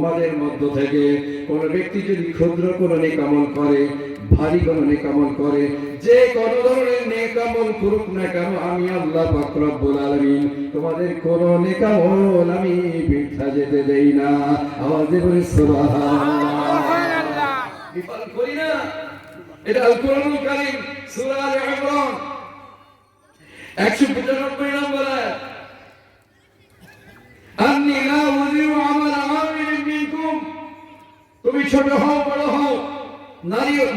তোমাদের মধ্য থেকে কোন ব্যক্তি যদি ক্ষুদ্র কোন নেক আমল করে, ভারী কোন নেক আমল করে, যে কোন ধরনের নেক আমল করুক না কেন, আমি আল্লাহ পাক রব্বুল আলামিন তোমাদের কোন নেক আমল আমি বৃথা যেতে দেই না। আওয়াজে বলি সুবহানাল্লাহ। বিফল করি না। এটা আল কোরআনুল কারীম সূরা আলে ইমরান 195 নম্বর আয়াত। আন্নী লা উযিউ আমালা আমিলিন মিনকুম, তুমি ছোট হও বড় হও,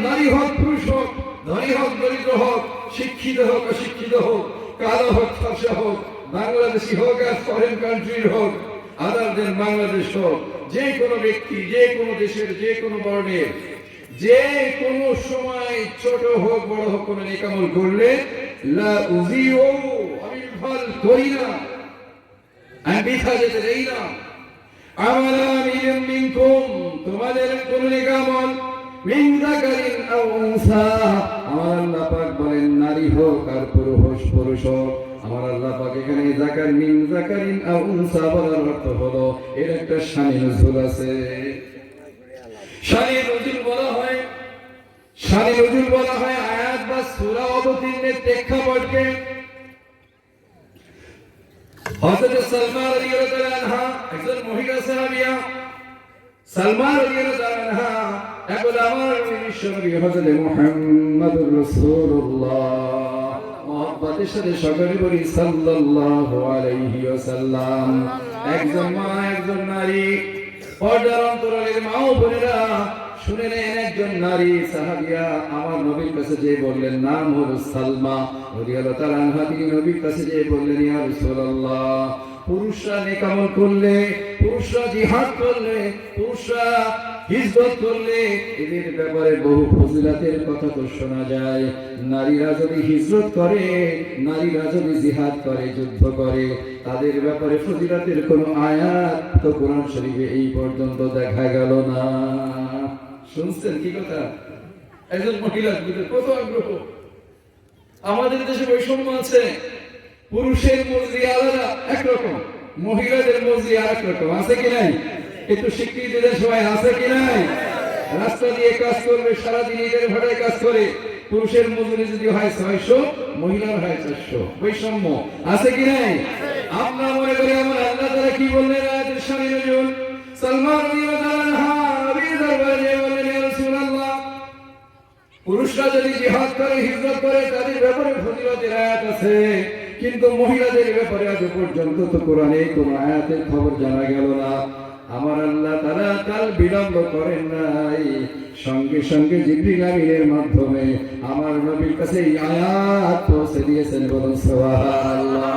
নারী হোক পুরুষ হোক, ধনী হোক দরিদ্র হোক, শিক্ষিত হোক অশিক্ষিত হোক, কালো হোক ফর্সা হোক, বাংলাদেশি হোক আর ফরেন কান্ট্রির হোক, আদার দেন বাংলাদেশ হোক, যে কোনো ব্যক্তি যে কোনো দেশের যে কোনো বর্ণের যে কোনো সময় ছোট হোক বড় হোক কোন নেক আমল করলে লা উযিউ, আমি বিফল করি না, আমি বৃথা যেতে দেই না। আমালা মিনকুম, তোমাদের কোন নেক আমল মিন যাকারিন আও উনসা, আমার আল্লাহ পাক বলেন নারী হোক আর পুরুষ হোক। আমার আল্লাহ পাক এখানে যাকার মিন যাকারিন আও উনসা বলার অর্থ হলো এর একটা শানে নজুল আছে। শানে নজুল বলা হয় আয়াত বা সূরা অবতীর্ণের প্রেক্ষাপটকে। হযরত সালমা রাদিয়াল্লাহু তাআলা আনহা একজন মহিলা সাহাবিয়া, সালমা রাদিয়াল্লাহু তাআলা আনহা একবার আমার বিশ্বনবী হযরত মুহাম্মদুর রাসূলুল্লাহ মহব্বতের সাথে সকলে বলি সাল্লাল্লাহু আলাইহি ওয়াসাল্লাম। একজন মা একজন নারী, পর্দার অন্তরালের মা ও বোনেরা শুনে নেন, একজন নারী সাহাবিয়া আমার নবীর কাছে যে বললেন, নাম হলো সালমা রাদিয়াল্লাহু তাআলা আনহা, তিনি নবীর কাছে যে বললেন, ইয়া রাসূলুল্লাহ, পুরুষরা নেক আমল করলে, পুরুষরা জিহাদ করলে, পুরুষরা হিজরত করলে এদের ব্যাপারে বহু ফজিলতের কথা তো শোনা যায়। নারীরা যদি হিজরত করে, নারীরা যদি জিহাদ করে, যুদ্ধ করে, তাদের ব্যাপারে ফজিলতের কোনো আয়াত তো কোরআন শরীফে এই পর্যন্ত দেখা গেল না। শুনছেন কি কথা? একজন মহিলার ভিতরে কত আগ্রহ। আমাদের দেশে বৈষম্য আছে, পুরুষের মর্জি আলাদা একরকম, মহিলাদের মর্জি আরেক রকম, আছে কি নাই? একটু স্বীকৃতি দেওয়ার সময় আছে কি নাই? রাস্তা দিয়ে কাজ করবে, সারাদিন ঈদের ভাড়ায় কাজ করে, পুরুষের মজুরি যদি হয় 600, মহিলার হয় 400, বৈষম্য আছে কি নাই? আমরা মনে করি আমার আল্লাহ তাআলা কি বললেন আয়াতের শানে নজুল, সালমান রাদিয়াল্লাহু তাআলা আনহা নবীর দরবারে বললেন, ইয়া রাসূলুল্লাহ, পুরুষরা যদি জিহাদ করে হিজরত করে তাদের ব্যাপারে ফজিলতের আয়াত আছে, কিন্তু মহিলাদের ব্যাপারে আজ পর্যন্ত তো কোরআনে কোন আয়াতের খবর জানা গেল না। আমার আল্লাহ তাআলা কাল বিলম্ব করেন নাই, সঙ্গে সঙ্গে জিবরিল আমিনের মাধ্যমে আমার নবীর কাছে এই আয়াত পৌঁছে দিয়েছেন। বলুন সুবহানাল্লাহ।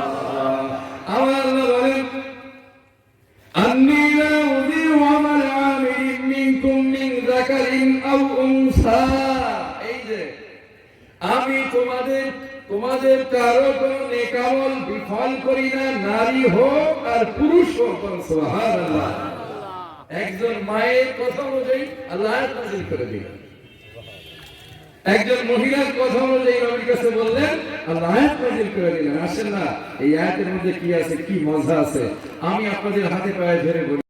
আমার আল্লাহ বলেন, আন্নী লা উযিউ আমাল আমিলিন মিনকুম মিন যাকারিন আও উনসা, এই যে আমি তোমাদের কারো কোনো নেক আমল বিফল করি না, নারী হোক আর পুরুষ হোক। সুবহানাল্লাহ। একজন মায়ের কথা অনুযায়ী আল্লাহ আয়াত নাযিল করে দিলেন, একজন মহিলার কথা অনুযায়ী নবীর কাছে বললেন, আল্লাহ আয়াত নাযিল করে দিলেন। আসেন না, এই আয়াতের মধ্যে কি আছে, কি মজা আছে, আমি আপনাদের হাতে পায়ে ধরে বলি।